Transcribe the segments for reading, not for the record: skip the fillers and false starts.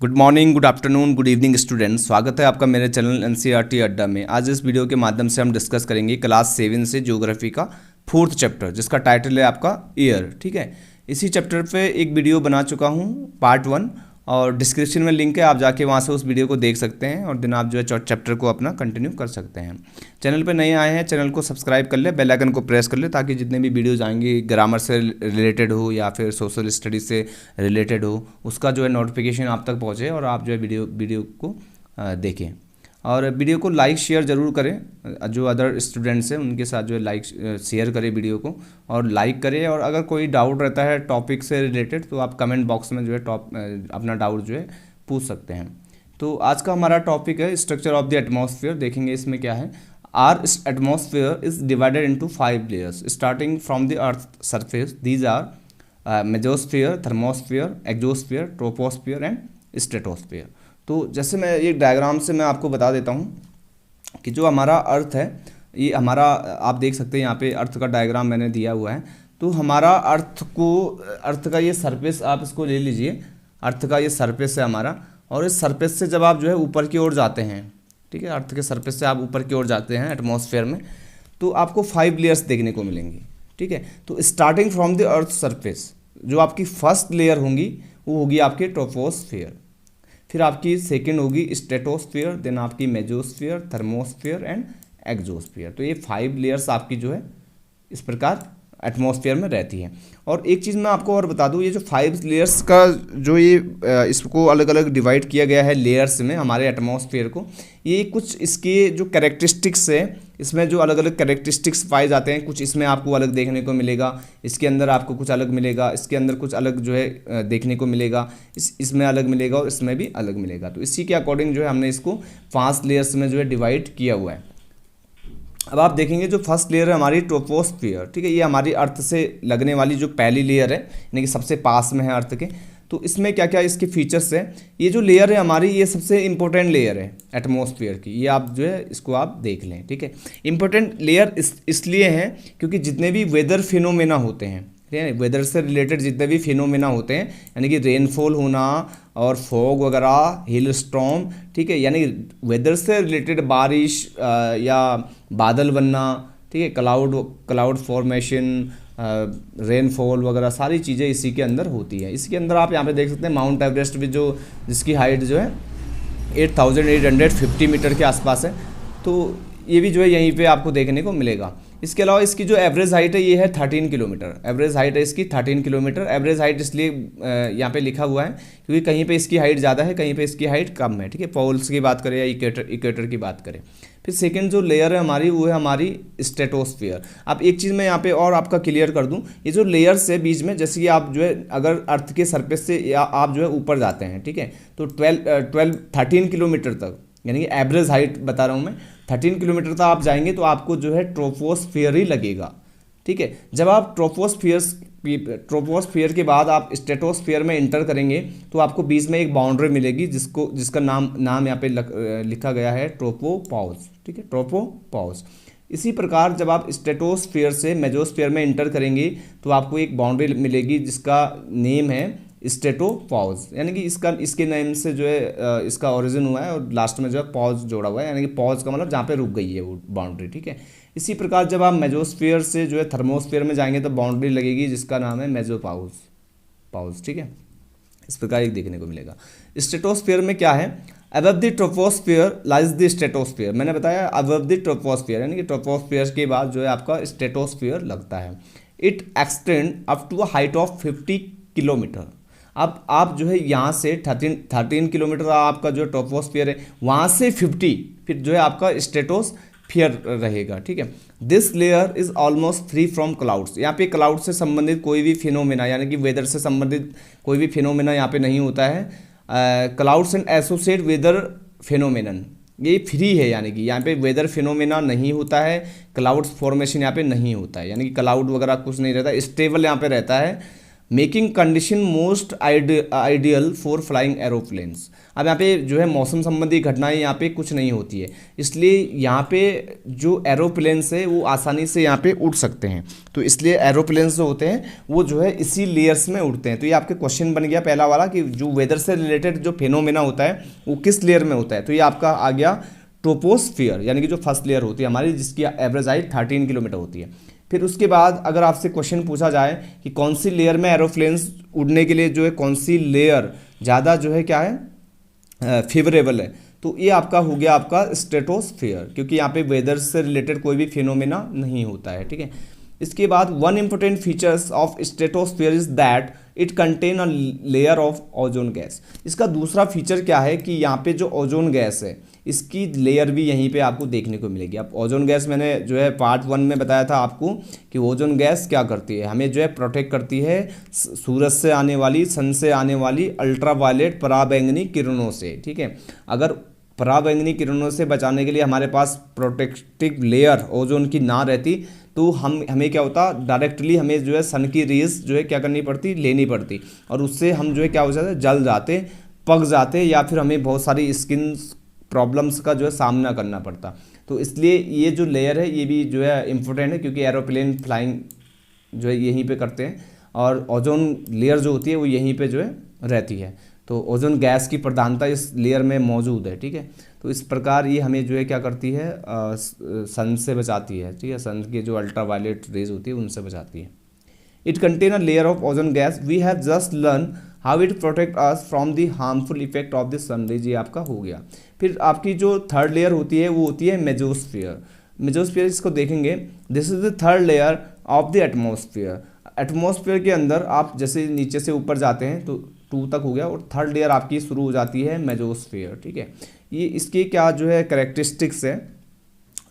Good morning, good afternoon, good evening students. स्वागत है आपका मेरे चैनल एनसीईआरटी अड्डा में। आज इस वीडियो के माध्यम से हम डिस्कस करेंगे क्लास 7 से ज्योग्राफी का 4th चैप्टर, जिसका टाइटल है आपका ईयर। ठीक है, इसी चैप्टर पे एक वीडियो बना चुका हूँ पार्ट 1, और डिस्क्रिप्शन में लिंक है, आप जाके वहाँ से उस वीडियो को देख सकते हैं और दिन आप जो है चैप्टर को अपना कंटिन्यू कर सकते हैं। चैनल पे नए आए हैं, चैनल को सब्सक्राइब कर ले, बेल आइकन को प्रेस कर ले, ताकि जितने भी वीडियोज़ आएंगे ग्रामर से रिलेटेड हो या फिर सोशल स्टडीज़ से रिलेटेड हो, उसका जो है नोटिफिकेशन आप तक पहुँचे और आप जो है वीडियो को देखें। और वीडियो को लाइक शेयर ज़रूर करें, जो अदर स्टूडेंट्स हैं उनके साथ जो है लाइक शेयर करें वीडियो को, और लाइक करें। और अगर कोई डाउट रहता है टॉपिक से रिलेटेड तो आप कमेंट बॉक्स में जो है अपना डाउट जो है पूछ सकते हैं। तो आज का हमारा टॉपिक है स्ट्रक्चर ऑफ द एटमॉस्फेयर। देखेंगे इसमें क्या है। Our atmosphere is divided into 5 layers starting from the earth surface. These are mesosphere, thermosphere, exosphere, troposphere and stratosphere. तो जैसे मैं एक डायग्राम से मैं आपको बता देता हूँ कि जो हमारा अर्थ है, ये हमारा आप देख सकते हैं यहाँ पे अर्थ का डायग्राम मैंने दिया हुआ है। तो हमारा अर्थ का ये सरफेस आप इसको ले लीजिए। अर्थ का ये सरफेस है हमारा, और इस सरफेस से जब आप जो है ऊपर की ओर जाते हैं, ठीक है, अर्थ के सरफेस से आप ऊपर की ओर जाते हैं एटमॉस्फेयर में, तो आपको 5 लेयर्स देखने को मिलेंगी। ठीक है, तो starting from the earth surface जो आपकी फर्स्ट लेयर होंगी वो होगी आपकी ट्रोपोस्फेयर, फिर आपकी सेकंड होगी स्ट्रेटोस्फेयर, देन आपकी मेजोस्फेयर, थर्मोस्फेयर एंड एक्सोस्फेयर। तो ये 5 लेयर्स आपकी जो है इस प्रकार एटमॉस्फेयर में रहती है। और एक चीज़ मैं आपको और बता दूं, ये जो 5 लेयर्स का जो ये इसको अलग अलग डिवाइड किया गया है लेयर्स में हमारे एटमॉस्फेयर को, ये कुछ इसके जो कैरेक्टरिस्टिक्स है, इसमें जो अलग अलग कैरेक्टरिस्टिक्स पाए जाते हैं, कुछ इसमें आपको अलग देखने को मिलेगा, इसके अंदर आपको कुछ अलग मिलेगा, इसके अंदर कुछ अलग जो है देखने को मिलेगा, इसमें अलग मिलेगा और इसमें भी अलग मिलेगा। तो इसी के अकॉर्डिंग जो है हमने इसको 5 लेयर्स में जो है डिवाइड किया हुआ है। अब आप देखेंगे जो फर्स्ट लेयर है हमारी ट्रोपोस्फियर, ठीक है, ये हमारी अर्थ से लगने वाली जो पहली लेयर है, यानी कि सबसे पास में है अर्थ के। तो इसमें क्या क्या इसके फीचर्स हैं। ये जो लेयर है हमारी, ये सबसे इंपॉर्टेंट लेयर है एटमॉस्फेयर की, ये आप जो है इसको आप देख लें। ठीक है, इंपॉर्टेंट लेयर इसलिए है क्योंकि जितने भी वेदर फिनोमेना होते हैं, ठीक है, वेदर से रिलेटेड जितने भी फिनोमेना होते हैं, यानी कि रेनफॉल होना और फॉग वगैरह, हिल स्टॉर्म, ठीक है, यानी वेदर से रिलेटेड बारिश या बादल बनना, ठीक है, क्लाउड फॉर्मेशन, रेनफॉल वगैरह सारी चीज़ें इसी के अंदर होती है। इसके अंदर आप यहाँ पे देख सकते हैं माउंट एवरेस्ट भी, जो जिसकी हाइट जो है 8850 मीटर के आसपास है, तो ये भी जो है यहीं पे आपको देखने को मिलेगा। इसके अलावा इसकी जो एवरेज हाइट है ये है 13 किलोमीटर। एवरेज हाइट है इसकी 13 किलोमीटर। एवरेज हाइट इसलिए यहाँ पे लिखा हुआ है क्योंकि कहीं पे इसकी हाइट ज़्यादा है, कहीं पे इसकी हाइट कम है। ठीक है, पोल्स की बात करें या इक्वेटर की बात करें। फिर सेकंड जो लेयर है हमारी वो है हमारी स्ट्रेटोस्फियर। अब एक चीज़ मैं यहाँ पे और आपका क्लियर कर दूँ, ये जो लेयर्स है बीच में, जैसे कि आप जो है अगर अर्थ के सरफेस से या आप जो है ऊपर जाते हैं, ठीक है, तो 13 किलोमीटर तक, यानी कि एवरेज हाइट बता रहा हूँ मैं, 13 किलोमीटर तक आप जाएंगे तो आपको जो है ट्रोपोस्फियर ही लगेगा। ठीक है, जब आप ट्रोपोस्फियर के बाद आप स्ट्रेटोस्फियर में इंटर करेंगे तो आपको बीच में एक बाउंड्री मिलेगी जिसका नाम यहाँ पे लिखा गया है ट्रोपोपॉज। ठीक है, ट्रोपोपॉज। इसी प्रकार जब आप स्ट्रेटोस्फियर से मेजोस्फियर में इंटर करेंगे तो आपको एक बाउंड्री मिलेगी जिसका नेम है स्ट्रेटोपॉज, यानी कि इसके नेम से जो है इसका ओरिजिन हुआ है, और लास्ट में जो है पॉज जोड़ा हुआ है, यानी कि पॉज का मतलब जहाँ पे रुक गई है वो बाउंड्री। ठीक है, इसी प्रकार जब आप मेजोस्फियर से जो है थर्मोस्फियर में जाएंगे तो बाउंड्री लगेगी जिसका नाम है मेजोपॉज। ठीक है, इस प्रकार एक देखने को मिलेगा। स्ट्रेटोस्फियर में क्या है, above the troposphere lies the stratosphere. मैंने बताया अबव द ट्रोपोस्फियर, यानी कि ट्रोपोस्फियर के बाद जो है आपका स्ट्रेटोस्फियर लगता है। It extend up to a height of 50 kilometre. अब आप जो है यहाँ से 13 किलोमीटर आपका जो ट्रोपोस्फियर है, वहाँ से 50 फिर जो है आपका स्ट्रेटोस्फियर रहेगा। ठीक है, this layer is almost free from clouds. यहाँ पे क्लाउड से संबंधित कोई भी फिनोमेना, यानी कि वेदर से संबंधित कोई भी फिनोमेना यहाँ पे नहीं होता है। Clouds and associate weather phenomenon, ये फ्री है, यानी कि यहाँ पे वेदर फिनोमेना नहीं होता है, क्लाउड्स फॉर्मेशन यहाँ पे नहीं होता है, यानी कि क्लाउड वगैरह कुछ नहीं रहता, स्टेबल यहाँ पे रहता है। Making condition most ideal for flying aeroplanes. अब यहाँ पे जो है मौसम संबंधी घटनाएं यहाँ पे कुछ नहीं होती है, इसलिए यहाँ पे जो एरोप्लेन्स है वो आसानी से यहाँ पे उड़ सकते हैं। तो इसलिए एरोप्लेन्स जो होते हैं वो जो है इसी लेयर्स में उड़ते हैं। तो ये आपके क्वेश्चन बन गया पहला वाला कि जो वेदर से रिलेटेड जो फेनोमेना होता है वो किस लेयर में होता है। तो ये आपका आ गया ट्रोपोस्फियर, यानी कि जो फर्स्ट लेयर होती है हमारी, जिसकी एवरेज हाइट 13 किलोमीटर होती है। फिर उसके बाद अगर आपसे क्वेश्चन पूछा जाए कि कौन सी लेयर में एरोप्लेन्स उड़ने के लिए जो है कौन सी लेयर ज़्यादा जो है क्या है फेवरेबल है, तो ये आपका हो गया आपका स्ट्रेटोस्फियर, क्योंकि यहाँ पे वेदर से रिलेटेड कोई भी फिनोमेना नहीं होता है। ठीक है, इसके बाद one important features of stratosphere is that it contain a layer of ozone gas. इसका दूसरा फीचर क्या है कि यहाँ पे जो ओजोन गैस है इसकी लेयर भी यहीं पे आपको देखने को मिलेगी। अब ओजोन गैस मैंने जो है पार्ट 1 में बताया था आपको कि ओजोन गैस क्या करती है, हमें जो है प्रोटेक्ट करती है सूरज से आने वाली, सन से आने वाली अल्ट्रावायलेट पराबैंगनी किरणों से। ठीक है, अगर पराबैंगनी किरणों से बचाने के लिए हमारे पास प्रोटेक्टिव लेयर ओजोन की ना रहती तो हमें क्या होता, डायरेक्टली हमें जो है सन की रेज जो है क्या करनी पड़ती, लेनी पड़ती, और उससे हम जो है क्या हो जाते, जल जाते, पक जाते, या फिर हमें बहुत सारी स्किन प्रॉब्लम्स का जो है सामना करना पड़ता। तो इसलिए ये जो लेयर है ये भी जो है इम्पोर्टेंट है, क्योंकि एरोप्लेन फ्लाइंग जो है यहीं पे करते हैं और ओजोन लेयर जो होती है वो यहीं पे जो है रहती है। तो ओजोन गैस की प्रधानता इस लेयर में मौजूद है। ठीक है, तो इस प्रकार ये हमें जो है क्या करती है, सन से बचाती है। ठीक है, सन की जो अल्ट्रावायलेट रेज होती है उनसे बचाती है। It contain a layer of ozone gas, we have just learn how it protect us from the harmful effect of the sun rays. ये आपका हो गया। फिर आपकी जो थर्ड लेयर होती है वो होती है मेजोस्फीयर। मेजोस्फीयर इसको देखेंगे, this is the third layer of the atmosphere. Atmosphere के अंदर आप जैसे नीचे से ऊपर जाते हैं तो 2 तक हो गया, और थर्ड लेयर आपकी शुरू हो जाती है मेजोस्फीयर। ठीक है, ये इसकी क्या जो है कैरेक्टरिस्टिक्स है,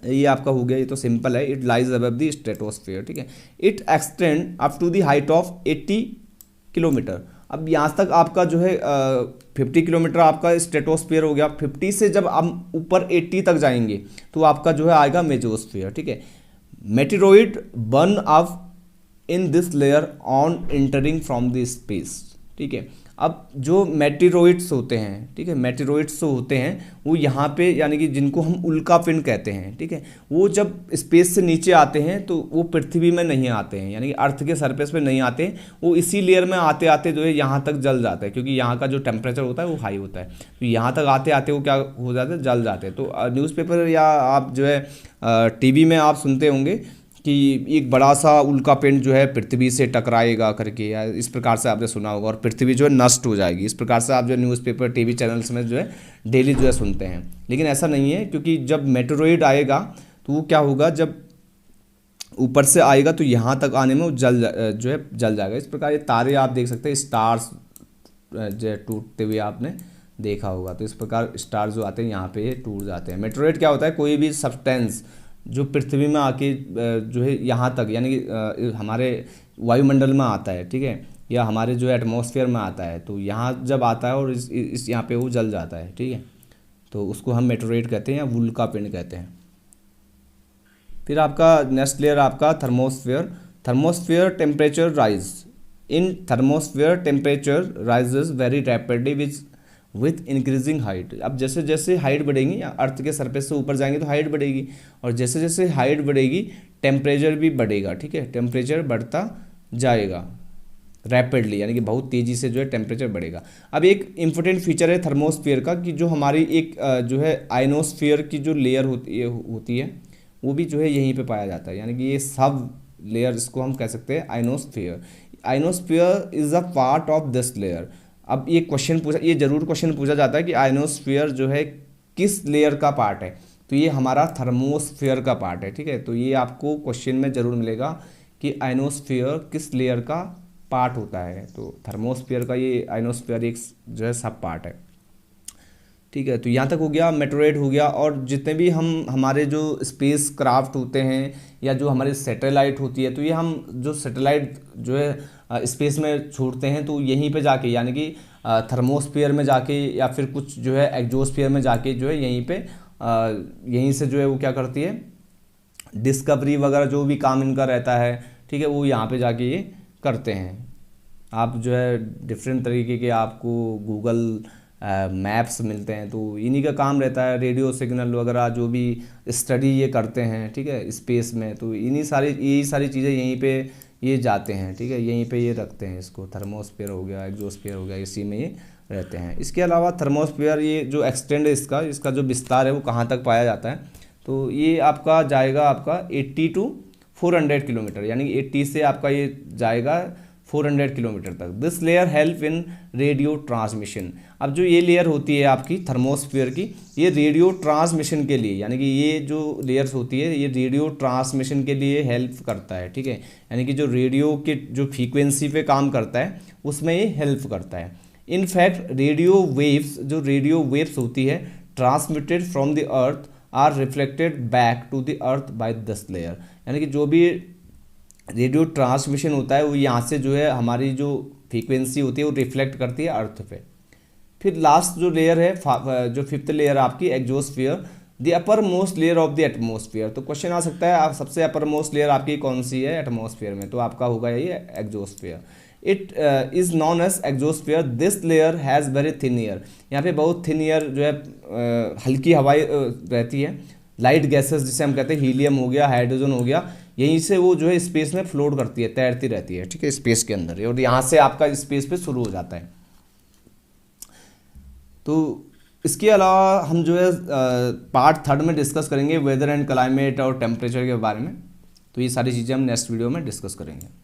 ये आपका हो गया, ये तो सिंपल है। It lies above the stratosphere. ठीक है, it extend up to the height of 80 kilometre. अब यहाँ तक आपका जो है 50 किलोमीटर आपका स्ट्रेटोस्फीयर हो गया। 50 से जब हम ऊपर 80 तक जाएंगे तो आपका जो है आएगा मेजोस्फीयर। ठीक है, meteoroid burn up in this layer on entering from the space. ठीक है, अब जो मेटेरोइड्स होते हैं, ठीक है, मेटेरोइड्स जो होते हैं वो यहाँ पे, यानी कि जिनको हम उल्कापिंड कहते हैं, ठीक है, वो जब स्पेस से नीचे आते हैं तो वो पृथ्वी में नहीं आते हैं, यानी कि अर्थ के सरफेस पे नहीं आते हैं, वो इसी लेयर में आते आते जो है यहाँ तक जल जाता है, क्योंकि यहाँ का जो टेम्परेचर होता है वो हाई होता है। तो यहाँ तक आते आते वो क्या हो जाते हैं, जल जाते हैं। तो न्यूज़पेपर या आप जो है टीवी में आप सुनते होंगे कि एक बड़ा सा उल्कापिंड जो है पृथ्वी से टकराएगा करके, या इस प्रकार से आपने सुना होगा, और पृथ्वी जो है नष्ट हो जाएगी। इस प्रकार से आप जो न्यूज़पेपर टीवी चैनल्स में जो है डेली जो है सुनते हैं। लेकिन ऐसा नहीं है, क्योंकि जब मेटेरोइड आएगा तो वो क्या होगा, जब ऊपर से आएगा तो यहाँ तक आने में वो जल जाएगा। इस प्रकार ये तारे आप देख सकते हैं, स्टार्स जो टूटते हुए आपने देखा होगा। तो इस प्रकार स्टार जो आते हैं यहाँ पे ये टूट जाते हैं। मेटेरोइड क्या होता है, कोई भी सब्सटेंस जो पृथ्वी में आके जो है यहाँ तक, यानी कि हमारे वायुमंडल में आता है, ठीक है, या हमारे जो एटमॉस्फेयर में आता है, तो यहाँ जब आता है और इस यहाँ पे वो जल जाता है। ठीक है, तो उसको हम मेटेरोइड कहते हैं या उल्कापिंड कहते हैं। फिर आपका नेक्स्ट लेयर आपका thermosphere. Thermosphere temperature rise in thermosphere temperature rises very rapidly with increasing height. अब जैसे जैसे हाइट बढ़ेगी, अर्थ के सरफेस से ऊपर जाएंगे तो हाइट बढ़ेगी, और जैसे जैसे हाइट बढ़ेगी टेम्परेचर भी बढ़ेगा। ठीक है, टेम्परेचर बढ़ता जाएगा रैपिडली, यानी कि बहुत तेज़ी से जो है टेम्परेचर बढ़ेगा। अब एक इम्पोर्टेंट फीचर है थर्मोस्फीयर का कि जो हमारी एक जो है आयनोस्फीयर की जो लेयर होती है वो भी जो है यहीं पे पाया जाता है, यानी कि ये सब लेयर, इसको हम कह सकते हैं ionosphere. Ionosphere is a part of this layer. अब ये जरूर क्वेश्चन पूछा जाता है कि आयनोस्फीयर जो है किस लेयर का पार्ट है, तो ये हमारा थर्मोस्फीयर का पार्ट है। ठीक है, तो ये आपको क्वेश्चन में ज़रूर मिलेगा कि आयनोस्फीयर किस लेयर का पार्ट होता है। तो थर्मोस्फीयर का ये आयनोस्फीयर एक जो है सब पार्ट है। ठीक है, तो यहाँ तक हो गया, मेटेरोइड हो गया, और जितने भी हमारे जो स्पेस क्राफ्ट होते हैं या जो हमारे सैटेलाइट होती है, तो ये हम जो सैटेलाइट जो है स्पेस में छोड़ते हैं तो यहीं पे जाके, यानी कि थर्मोस्फीयर में जाके या फिर कुछ जो है एक्सोस्फीयर में जाके जो है यहीं से जो है वो क्या करती है, डिस्कवरी वगैरह जो भी काम इनका रहता है, ठीक है, वो यहाँ पे जाके ये करते हैं। आप जो है डिफरेंट तरीके के आपको गूगल मैप्स मिलते हैं, तो इन्हीं का काम रहता है। रेडियो सिग्नल वगैरह जो भी स्टडी ये करते हैं, ठीक है, स्पेस में, तो यही सारी चीज़ें यहीं पे ये जाते हैं, ठीक है, यहीं पे ये रखते हैं इसको। थर्मोस्फीयर हो गया, एग्जोस्फीयर हो गया, इसी में ये रहते हैं। इसके अलावा थर्मोस्फीयर ये जो एक्सटेंड है इसका जो विस्तार है वो कहाँ तक पाया जाता है, तो ये आपका जाएगा आपका 80 to 400 किलोमीटर, यानी 80 से आपका ये जाएगा 400 किलोमीटर तक। This layer help in radio transmission. अब जो ये लेयर होती है आपकी थर्मोस्फीयर की, ये रेडियो ट्रांसमिशन के लिए, यानी कि ये जो लेयर्स होती है ये रेडियो ट्रांसमिशन के लिए हेल्प करता है, ठीक है, यानी कि जो रेडियो के जो फ्रीक्वेंसी पे काम करता है उसमें ये हेल्प करता है। इनफैक्ट जो रेडियो वेव्स होती है transmitted from the earth are reflected back to the earth by this layer, यानी कि जो भी रेडियो ट्रांसमिशन होता है वो यहाँ से जो है हमारी जो फ्रीक्वेंसी होती है वो रिफ्लेक्ट करती है अर्थ पे। फिर लास्ट जो लेयर है, जो फिफ्थ लेयर आपकी exosphere, the upper most layer of the atmosphere. तो क्वेश्चन आ सकता है आप सबसे अपर मोस्ट लेयर आपकी कौन सी है एटमोस्फियर में, तो आपका होगा ये exosphere. It is known as exosphere. This layer has very thin air. यहाँ पे बहुत थिन एयर जो है हल्की हवाई रहती है, लाइट गैसेस जिसे हम कहते हैं, हीलियम हो गया, हाइड्रोजन हो गया, यहीं से वो जो है स्पेस में फ्लोट करती है, तैरती रहती है, ठीक है, स्पेस के अंदर, और यहाँ से आपका स्पेस पे शुरू हो जाता है। तो इसके अलावा हम जो है पार्ट 3 में डिस्कस करेंगे वेदर एंड क्लाइमेट और टेम्परेचर के बारे में। तो ये सारी चीज़ें हम नेक्स्ट वीडियो में डिस्कस करेंगे।